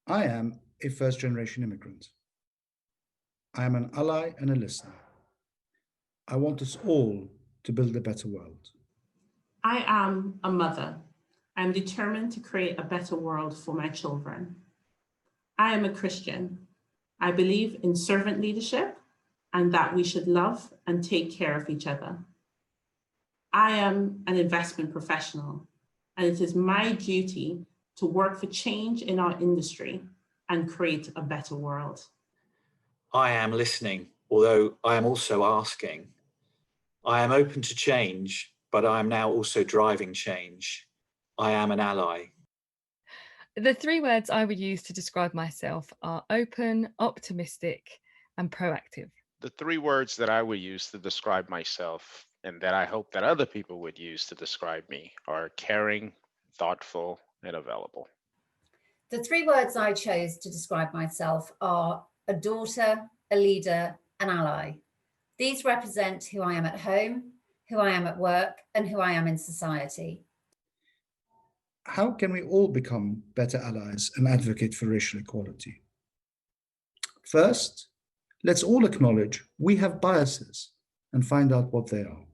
I am a first generation immigrant. I am an ally and a listener. I want us all to build a better world. I am a mother. I am determined to create a better world for my children. I am a Christian. I believe in servant leadership and that we should love and take care of each other. I am an investment professional, and it is my duty to work for change in our industry and create a better world. I am listening, although I am also asking. I am open to change, but I am now also driving change. I am an ally. The three words I would use to describe myself are open, optimistic, and proactive. The three words that I would use to describe myself and that I hope that other people would use to describe me are caring, thoughtful, and available. The three words I chose to describe myself are a daughter, a leader, an ally. These represent who I am at home, who I am at work, and who I am in society. How can we all become better allies and advocate for racial equality? First, let's all acknowledge we have biases and find out what they are.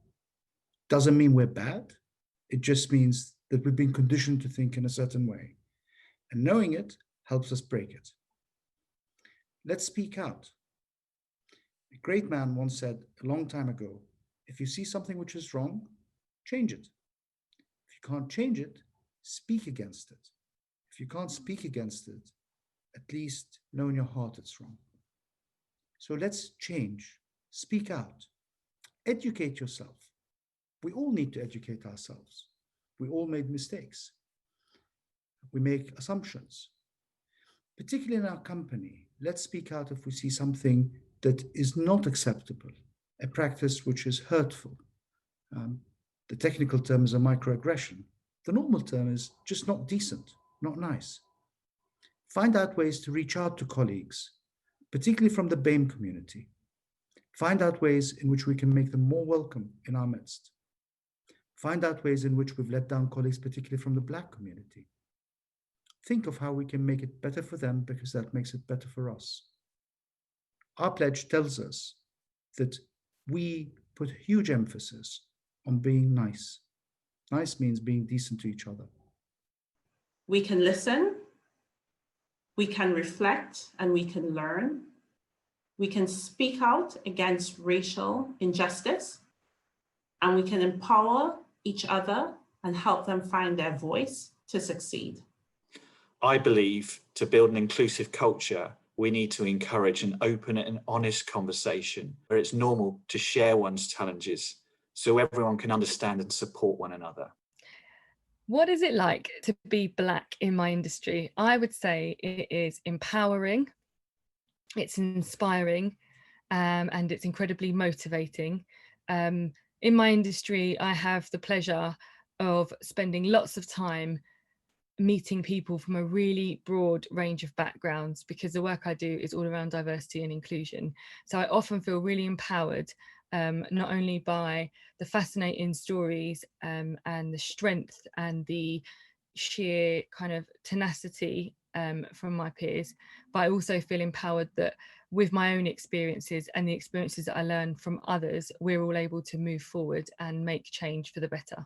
Doesn't mean we're bad. It just means that we've been conditioned to think in a certain way. And knowing it helps us break it. Let's speak out. A great man once said a long time ago, if you see something which is wrong, change it. If you can't change it, speak against it. If you can't speak against it, at least know in your heart it's wrong. So let's change, speak out, educate yourself. We all need to educate ourselves. We all made mistakes. We make assumptions. Particularly in our company, let's speak out if we see something that is not acceptable, a practice which is hurtful. The technical term is a microaggression. The normal term is just not decent, not nice. Find out ways to reach out to colleagues, particularly from the BAME community. Find out ways in which we can make them more welcome in our midst. Find out ways in which we've let down colleagues, particularly from the Black community. Think of how we can make it better for them because that makes it better for us. Our pledge tells us that we put huge emphasis on being nice. Nice means being decent to each other. We can listen, we can reflect, and we can learn. We can speak out against racial injustice, and we can empower each other and help them find their voice to succeed. I believe to build an inclusive culture, we need to encourage an open and honest conversation where it's normal to share one's challenges so everyone can understand and support one another. What is it like to be Black in my industry? I would say it is empowering, it's inspiring, and it's incredibly motivating. In my industry, I have the pleasure of spending lots of time meeting people from a really broad range of backgrounds because the work I do is all around diversity and inclusion. So I often feel really empowered, not only by the fascinating stories and the strength and the sheer kind of tenacity from my peers, but I also feel empowered that with my own experiences and the experiences that I learn from others, we're all able to move forward and make change for the better.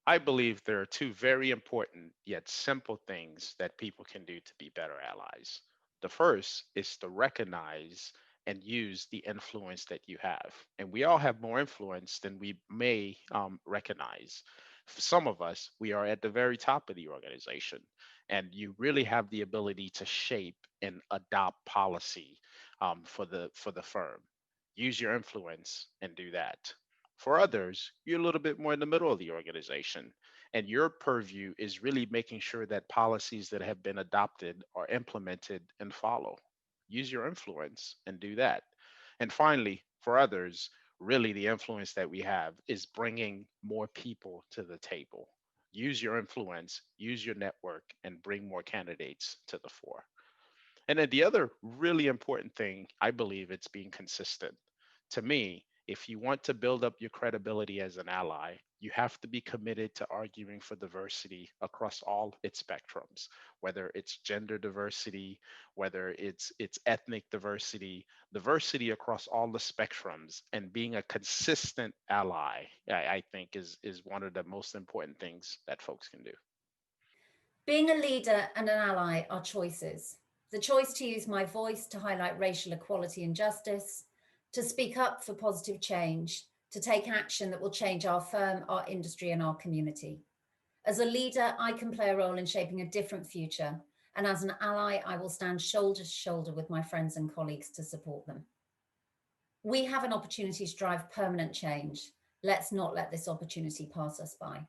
I believe there are two very important yet simple things that people can do to be better allies. The first is to recognize and use the influence that you have. And we all have more influence than we may recognize. For some of us, we are at the very top of the organization, and you really have the ability to shape and adopt policy for the firm. Use your influence and do that. For others, you're a little bit more in the middle of the organization, and your purview is really making sure that policies that have been adopted are implemented and follow. Use your influence and do that. And finally, for others, really the influence that we have is bringing more people to the table. Use your influence, use your network, and bring more candidates to the fore. And then the other really important thing, I believe, it's being consistent. To me, if you want to build up your credibility as an ally, You have to be committed to arguing for diversity across all its spectrums, whether it's gender diversity, whether it's ethnic diversity, diversity across all the spectrums, and being a consistent ally, I think is one of the most important things that folks can do. Being a leader and an ally are choices. The choice to use my voice to highlight racial equality and justice, to speak up for positive change, to take action that will change our firm, our industry, and our community. As a leader, I can play a role in shaping a different future. And as an ally, I will stand shoulder to shoulder with my friends and colleagues to support them. We have an opportunity to drive permanent change. Let's not let this opportunity pass us by.